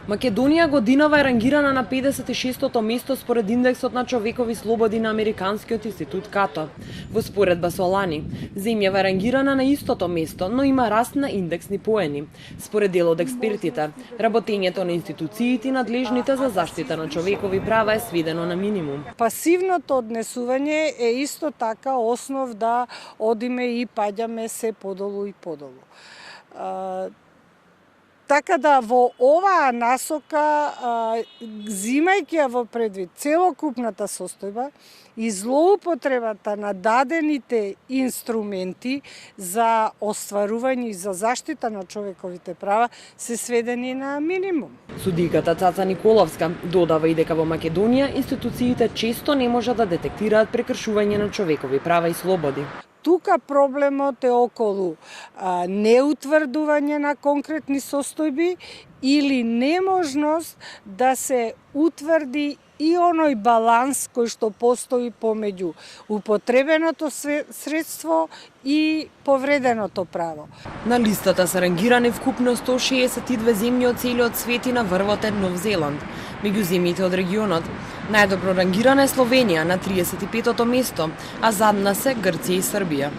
Македонија годинава е рангирана на 56-то место според индексот на човекови слободи на Американскиот институт КАТО. Во споредба со лани, земјава е рангирана на истото место, но има раст на индексни поени. Според дел од експертите, работењето на институциите и надлежните за заштита на човекови права е сведено на минимум. Пасивното однесување е исто така основ да одиме и паѓаме се подолу и подолу. Така да во оваа насока, зимајќи ја во предвид целокупната состојба и злоупотребата на дадените инструменти за остварување и за заштита на човековите права се сведени на минимум. Судиката Цаца Николовска додава и дека во Македонија институциите често не можат да детектираат прекршување на човекови права и слободи. Тука проблемот е околу неутврдување на конкретни состојби или неможност да се утврди и оној баланс кој што постои помеѓу употребеното средство и повреденото право. На листата се рангирани вкупно 162 земји од целиот свет и на врвот е Нов Зеланд. Меѓу земјите од регионот, најдобро рангирана е Словенија на 35-то место, а задна се Грција и Србија.